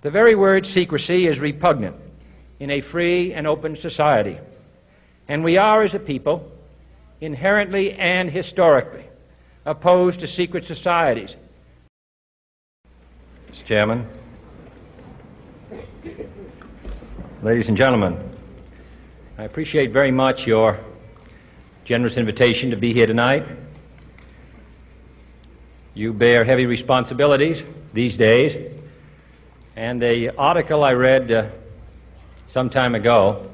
The very word secrecy is repugnant in a free and open society, and we are, as a people, inherently and historically opposed to secret societies. Mr. Chairman, ladies and gentlemen, I appreciate very much your generous invitation to be here tonight. You bear heavy responsibilities these days, and the article I read some time ago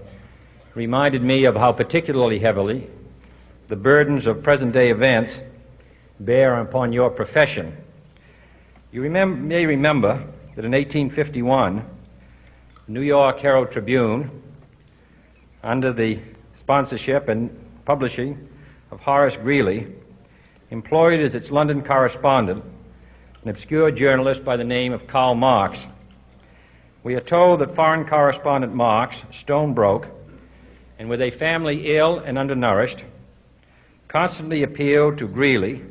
reminded me of how particularly heavily the burdens of present-day events bear upon your profession. You may remember that in 1851, the New York Herald Tribune, under the sponsorship and publishing of Horace Greeley, employed as its London correspondent an obscure journalist by the name of Karl Marx. We are told that foreign correspondent Marx, stone broke, and with a family ill and undernourished, constantly appealed to Greeley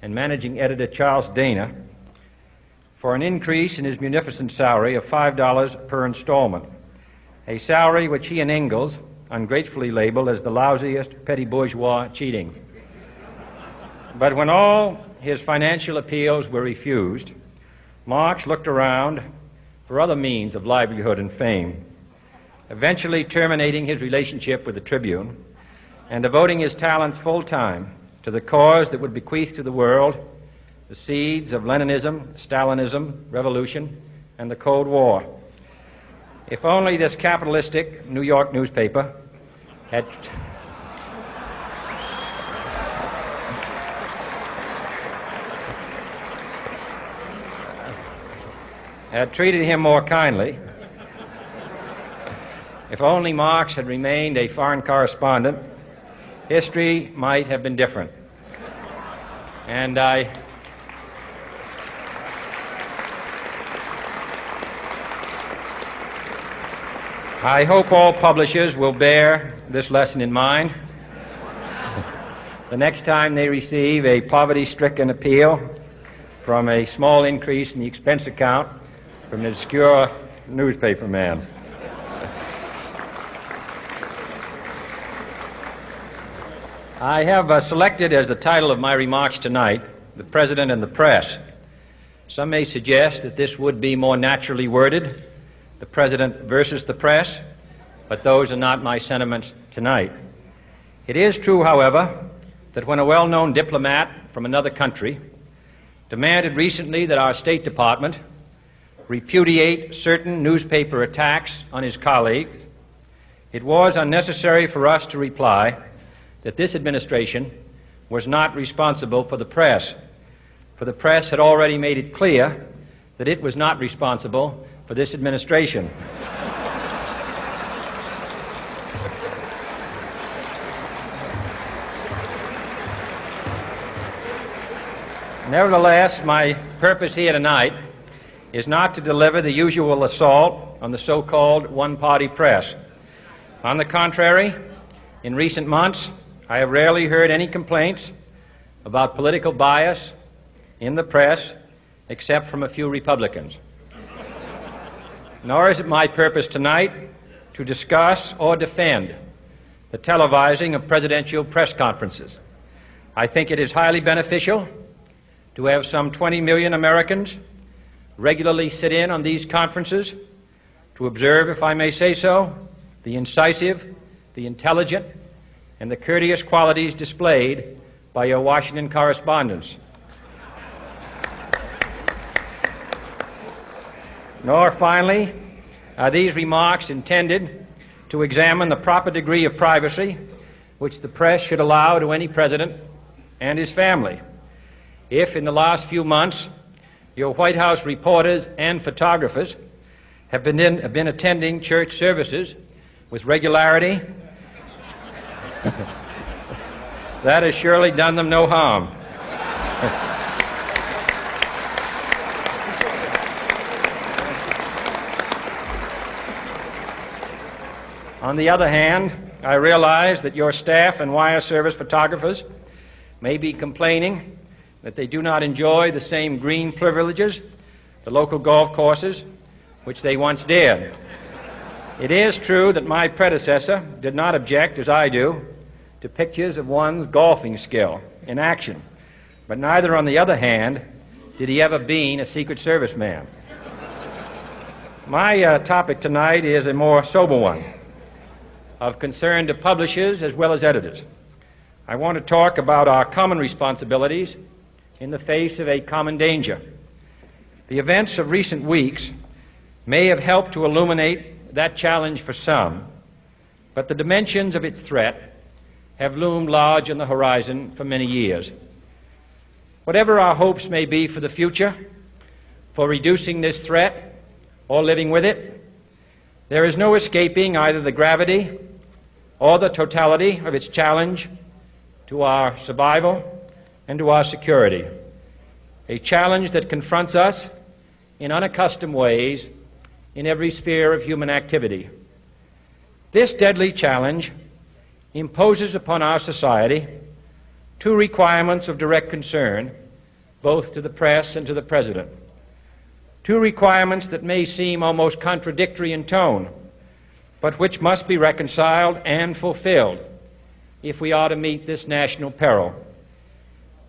and managing editor Charles Dana for an increase in his munificent salary of $5 per installment, a salary which he and Engels ungratefully labeled as the lousiest petty bourgeois cheating. But when all his financial appeals were refused, Marx looked around for other means of livelihood and fame, eventually terminating his relationship with the Tribune and devoting his talents full-time to the cause that would bequeath to the world the seeds of Leninism, Stalinism, revolution, and the Cold War. If only this capitalistic New York newspaper had treated him more kindly, if only Marx had remained a foreign correspondent, history might have been different. And I hope all publishers will bear this lesson in mind the next time they receive a poverty-stricken appeal from a small increase in the expense account from an obscure newspaper man. I have selected as the title of my remarks tonight, "The President and the Press." Some may suggest that this would be more naturally worded, "The President versus the Press," but those are not my sentiments tonight. It is true, however, that when a well-known diplomat from another country demanded recently that our State Department repudiate certain newspaper attacks on his colleagues, it was unnecessary for us to reply that this administration was not responsible for the press, for the press had already made it clear that it was not responsible for this administration. Nevertheless, my purpose here tonight is not to deliver the usual assault on the so-called one-party press. On the contrary, in recent months, I have rarely heard any complaints about political bias in the press, except from a few Republicans. Nor is it my purpose tonight to discuss or defend the televising of presidential press conferences. I think it is highly beneficial to have some 20 million Americans regularly sit in on these conferences to observe, if I may say so, the incisive, the intelligent, and the courteous qualities displayed by your Washington correspondents. Nor, finally, are these remarks intended to examine the proper degree of privacy which the press should allow to any president and his family. If, in the last few months, your White House reporters and photographers have been attending church services with regularity, that has surely done them no harm. On the other hand, I realize that your staff and wire service photographers may be complaining that they do not enjoy the same green privileges, the local golf courses, which they once did. It is true that my predecessor did not object, as I do, to pictures of one's golfing skill in action, but neither, on the other hand, did he ever be a Secret Service man. My topic tonight is a more sober one, of concern to publishers as well as editors. I want to talk about our common responsibilities in the face of a common danger. The events of recent weeks may have helped to illuminate that challenge for some, but the dimensions of its threat have loomed large on the horizon for many years. Whatever our hopes may be for the future, for reducing this threat or living with it, there is no escaping either the gravity or the totality of its challenge to our survival and to our security, a challenge that confronts us in unaccustomed ways in every sphere of human activity. This deadly challenge imposes upon our society two requirements of direct concern, both to the press and to the President. Two requirements that may seem almost contradictory in tone, but which must be reconciled and fulfilled if we are to meet this national peril.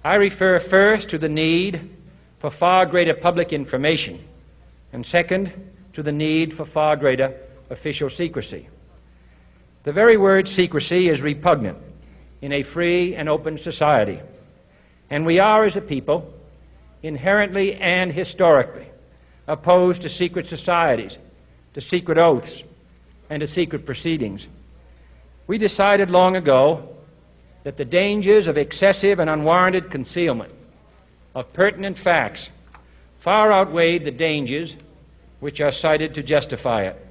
I refer first to the need for far greater public information, and second, to the need for far greater official secrecy. The very word secrecy is repugnant in a free and open society, and we are, as a people, inherently and historically opposed to secret societies, to secret oaths, and to secret proceedings. We decided long ago that the dangers of excessive and unwarranted concealment of pertinent facts far outweighed the dangers which are cited to justify it.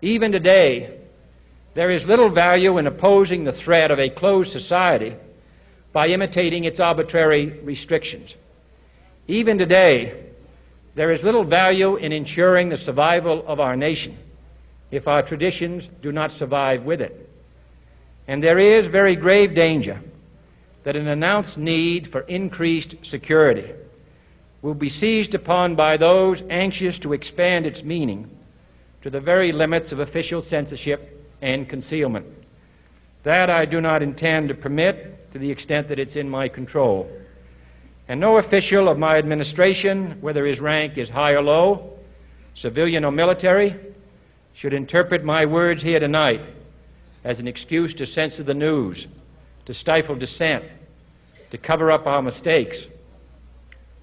Even today, there is little value in opposing the threat of a closed society by imitating its arbitrary restrictions. Even today, there is little value in ensuring the survival of our nation if our traditions do not survive with it. And there is very grave danger that an announced need for increased security will be seized upon by those anxious to expand its meaning to the very limits of official censorship and concealment. That I do not intend to permit to the extent that it's in my control. And no official of my administration, whether his rank is high or low, civilian or military, should interpret my words here tonight as an excuse to censor the news, to stifle dissent, to cover up our mistakes,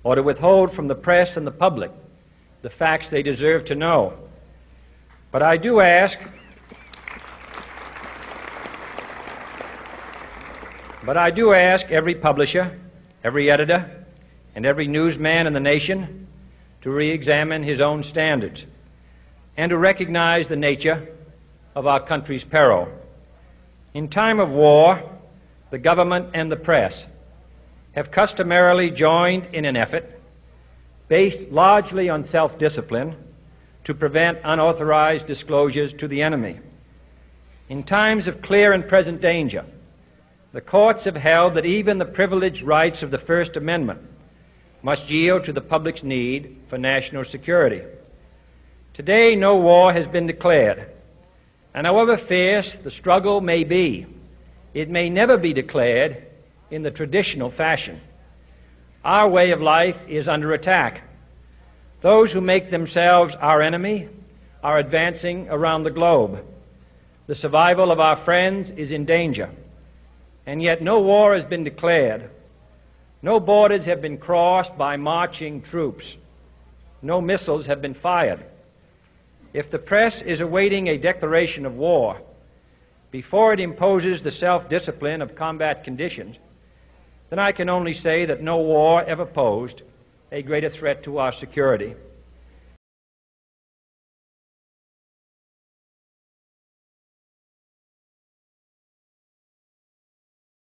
or to withhold from the press and the public the facts they deserve to know. But I do ask every publisher, every editor, and every newsman in the nation to re-examine his own standards and to recognize the nature of our country's peril. In time of war, the government and the press have customarily joined in an effort based largely on self-discipline to prevent unauthorized disclosures to the enemy. In times of clear and present danger, the courts have held that even the privileged rights of the First Amendment must yield to the public's need for national security. Today, no war has been declared, and however fierce the struggle may be, it may never be declared in the traditional fashion. Our way of life is under attack. Those who make themselves our enemy are advancing around the globe. The survival of our friends is in danger, and yet no war has been declared. No borders have been crossed by marching troops. No missiles have been fired. If the press is awaiting a declaration of war before it imposes the self-discipline of combat conditions, then I can only say that no war ever posed a greater threat to our security.